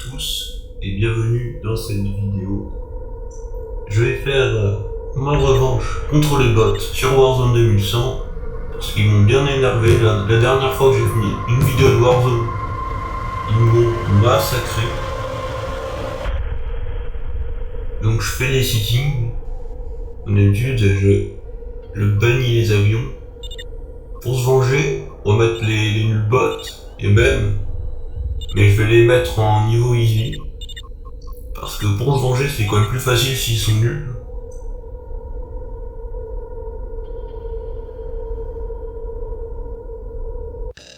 tous et bienvenue dans cette vidéo. Je vais faire ma revanche contre les bots sur Warzone 2100 parce qu'ils m'ont bien énervé. La dernière fois que j'ai fini une vidéo de Warzone, ils m'ont massacré. Donc je fais les settings. Comme d'habitude, je bannis les avions. Pour se venger, on va mettre les nuls bots et même, mais je vais les mettre en niveau easy. Parce que pour se venger, c'est quand même plus facile s'ils sont nuls.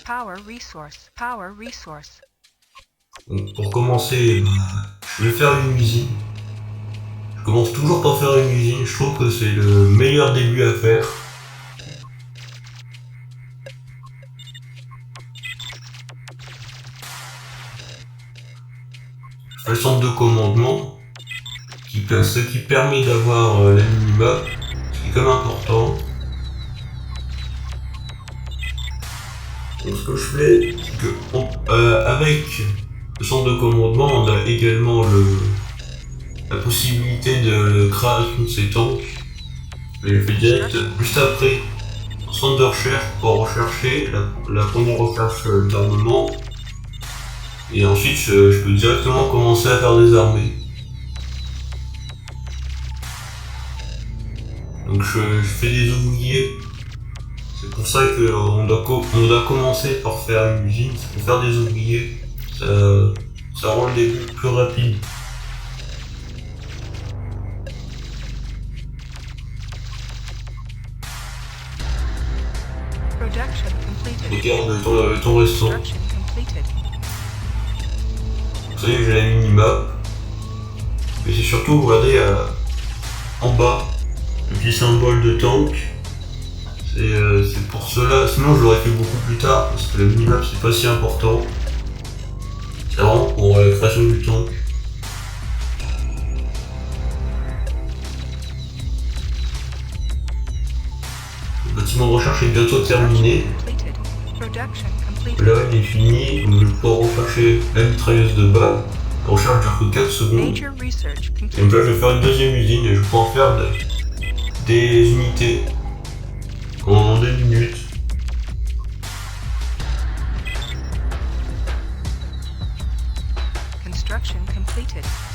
Power resource. Donc pour commencer, je vais faire une usine. Je commence toujours par faire une usine, je trouve que c'est le meilleur début à faire. Je fais le centre de commandement, ce qui permet d'avoir la minimap, ce qui est quand même important. Donc ce que je fais, c'est que avec le centre de commandement, on a également la possibilité de création de ces tanks. Je les fais direct juste après centre de recherche pour rechercher la première recherche d'armement. Et ensuite je peux directement commencer à faire des armées. Donc je fais des ouvriers. C'est pour ça qu'on doit commencer par faire une usine, pour faire des ouvriers. Ça rend le début plus rapide. Regarde le temps restant. Vous savez, j'ai la minimap. Mais c'est surtout, regardez, en bas, le petit symbole de tank. C'est pour cela, sinon je l'aurais fait beaucoup plus tard, parce que la minimap c'est pas si important. C'est vraiment pour la création du tank. Le bâtiment de recherche est bientôt terminé. Là il est fini, donc je vais pouvoir rechercher la mitrailleuse de balle. La recherche dure que 4 secondes. Et donc là je vais faire une deuxième usine et je vais pouvoir faire des unités en 2 minutes.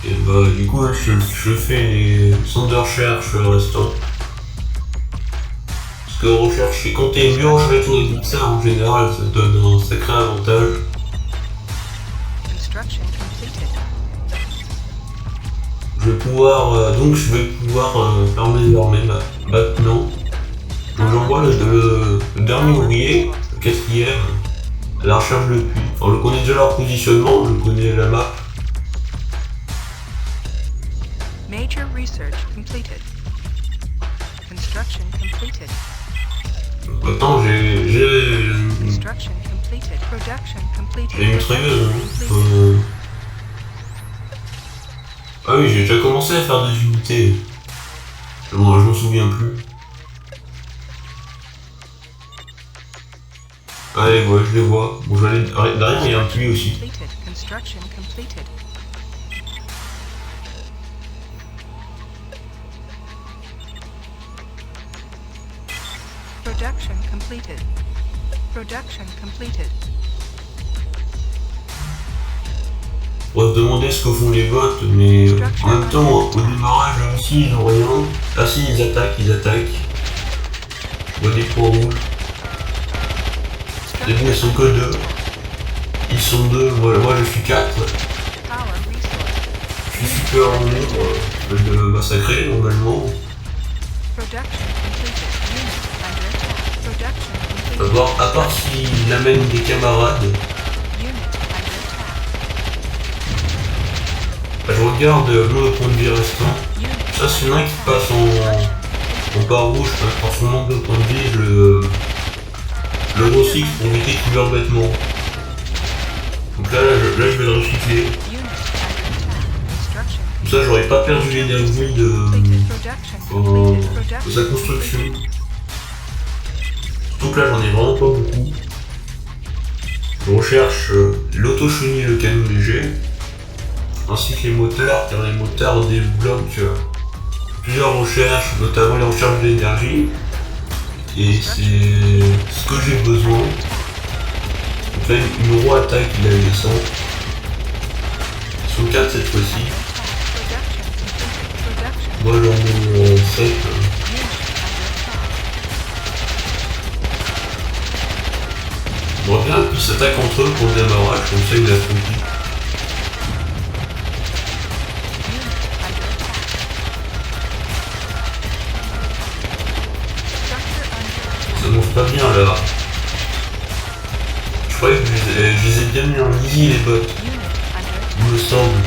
Et bah du coup je fais les centres de recherche restants. Parce que recherche, quand t'es mieux recherché tous les groupes ça en général ça te donne un sacré avantage. Je vais pouvoir fermer l'armée maintenant. Donc j'envoie le dernier ouvrier, le quatrième, à la recherche de puits. Enfin, je connais déjà leur positionnement, je connais la map. Major research completed. Construction completed. Donc maintenant j'ai Construction completed. Production completed. une mitrailleuse. Ah oui, j'ai déjà commencé à faire des unités. Bon, je m'en souviens plus. Allez, ouais, je les vois. Bon, je vais aller derrière, il y a un puits aussi. Construction completed. Production completed. Production completed. On va se demander ce que font les bots, mais en même temps, au démarrage aussi, ils ont rien. Ah si, ils attaquent. Je vois des points rouges. Les bons, ils sont que 2. Ils sont 2, moi je suis 4. Je suis super en nombre, je vais le massacrer normalement. D'abord, à part s'il amène des camarades. Je regarde le point de vie restant. Ça c'est un qui passe en barre rouge par son manque de point de vie, le recycle pour éviter qu'il meure bêtement. Donc là je vais le recycler. Comme ça j'aurais pas perdu l'énergie de sa construction. Surtout que là j'en ai vraiment pas beaucoup. Je recherche l'auto-chenille, le canon léger. ainsi que les moteurs, car les moteurs débloquent plusieurs recherches, notamment les recherches d'énergie, et c'est ce que j'ai besoin. Donc là, une roue attaque, il a les 100. Ils sont 4 cette fois-ci. Moi j'en ai 7. J'aimerais bien qu'ils s'attaquent entre eux pour le démarrage, comme ça il a compris. Ça monte pas bien là. Je croyais que je les ai bien mis en easy les bots, il me semble.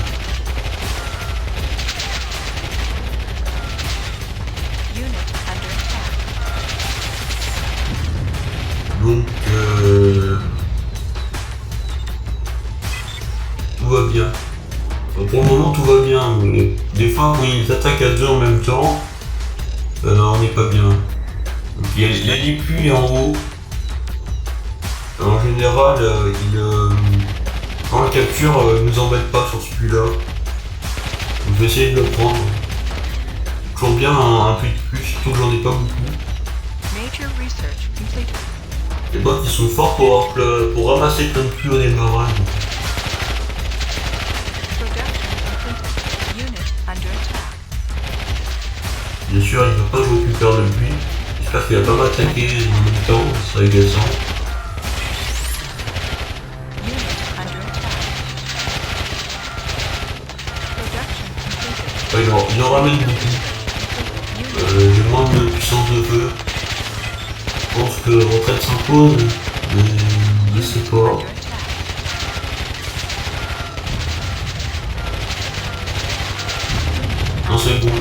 Donc tout va bien. Pour le moment tout va bien, mais des fois quand ils attaquent à deux en même temps, on n'est pas bien. Donc il y a les puits en haut. En général, quand on le capture, il nous embête pas sur celui-là. Donc je vais essayer de le prendre. Toujours bien un puits de plus, surtout que j'en ai pas beaucoup. Les bots ils sont forts pour ramasser plein de puits au démarrage. Bien sûr, il ne va pas que je récupère le puits. J'espère qu'il va pas m'attaquer en même temps, ça serait agaçant. Il en ramène beaucoup. J'ai moins de puissance de feu. Je pense que retraite s'impose, mais je sais pas. Non, c'est bon.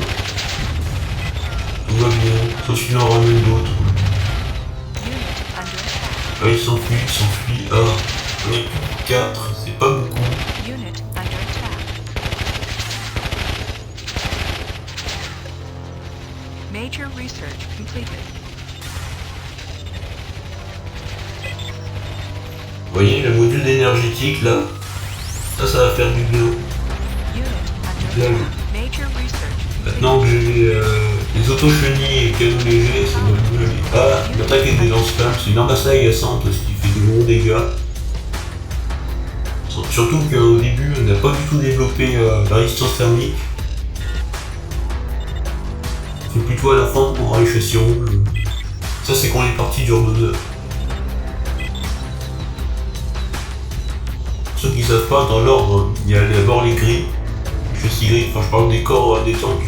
Tout va bien, sauf qu'il en ramène d'autres. Ah, il s'enfuit. Ah, on est plus de 4, c'est pas beaucoup. Major research completed. Vous voyez le module énergétique là, ça va faire du bien. Là, maintenant que j'ai les auto-chenilles et canons légers, ça va mieux. Ah, l'attaque avec des lance-flammes, c'est une arme assez agaçante parce qu'il fait de gros dégâts. Surtout qu'au début, on n'a pas du tout développé la résistance thermique. C'est plutôt à la fin qu'on aura les châssis rouges. Ça, c'est quand on est parti du Urban. Ceux qui savent pas, dans l'ordre, il y a d'abord les gris, les châssis gris, enfin je parle des corps des tanks.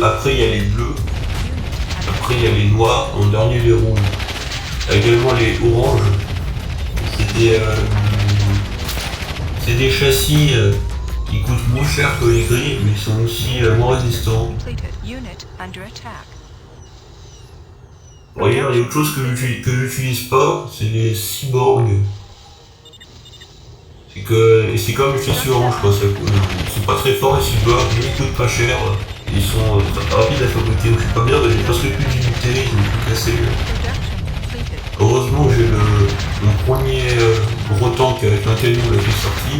Après il y a les bleus, après il y a les noirs, en dernier les rouges. Il y a également les oranges. C'est des châssis qui coûtent moins cher que les gris, mais ils sont aussi moins résistants. Regarde, il y a autre chose que j'utilise pas, c'est les cyborgs. Et c'est comme les châssis orange quoi, ils sont pas très forts les cyborgs, mais ils coûtent pas cher, ils sont rapides à fabriquer, donc je suis pas bien, j'ai presque plus d'unité, ils ont tout cassé. Heureusement j'ai mon premier gros tank avec un canon là qui est sorti.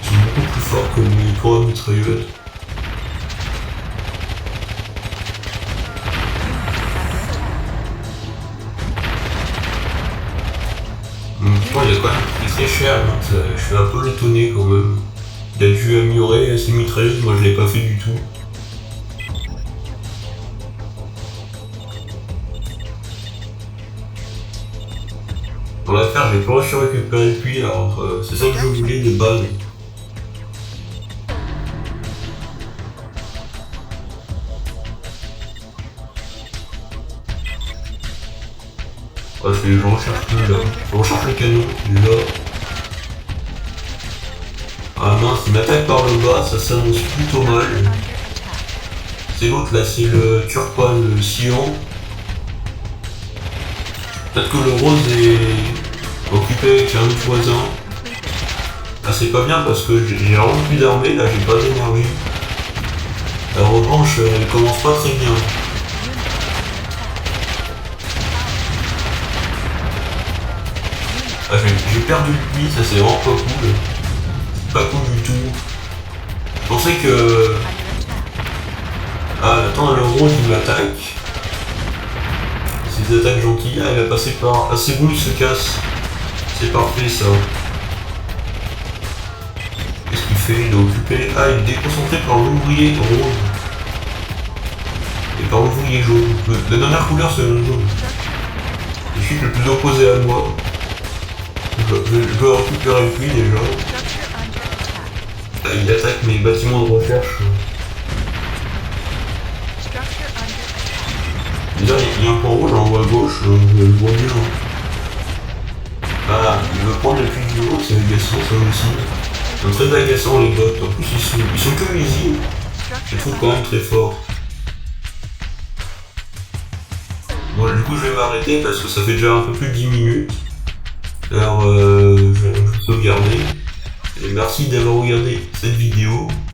Ils sont beaucoup plus forts que les tours à mitrailleuses. Il est quand même très cher, donc je suis un peu étonné quand même. Il a dû améliorer ses mitrailleuses, moi je l'ai pas fait du tout. Pour la faire, j'ai pas réussi à récupérer le puits, alors c'est ça que je voulais de base. Ah, je recherche plus là. Je recherche le canon, il est là. Ah mince, il m'attaque par le bas, ça s'annonce plutôt mal. C'est l'autre là, c'est le Turpan, le Sion. Peut-être que le rose est occupé avec un autre voisin. Ah c'est pas bien parce que j'ai vraiment plus d'armée, là j'ai pas d'énergie. La revanche, elle commence pas très bien. Ah, j'ai perdu le puits, ça c'est vraiment pas cool. pas cool du tout. Je pensais que... Ah, attends, le rose il m'attaque. Ses attaques gentilles. Ah, il va passer par... Ah, c'est bon, il se casse. C'est parfait, ça. Qu'est-ce qu'il fait? Il est occupé. Ah, il est déconcentré par l'ouvrier rose. Et par l'ouvrier jaune. La dernière couleur, c'est le jaune. Je suis le plus opposé à moi. Je veux récupérer lui déjà. Là, il attaque mes bâtiments de recherche. Déjà, il y a un point rouge en haut à gauche, je le vois bien. Ah, il veut prendre le puits du haut, c'est agaçant ça aussi. C'est très agaçant les bots, en plus ils sont que visibles. Je les trouve quand même très forts. Bon, du coup je vais m'arrêter parce que ça fait déjà un peu plus de 10 minutes. Alors je vais sauvegarder. Et merci d'avoir regardé cette vidéo.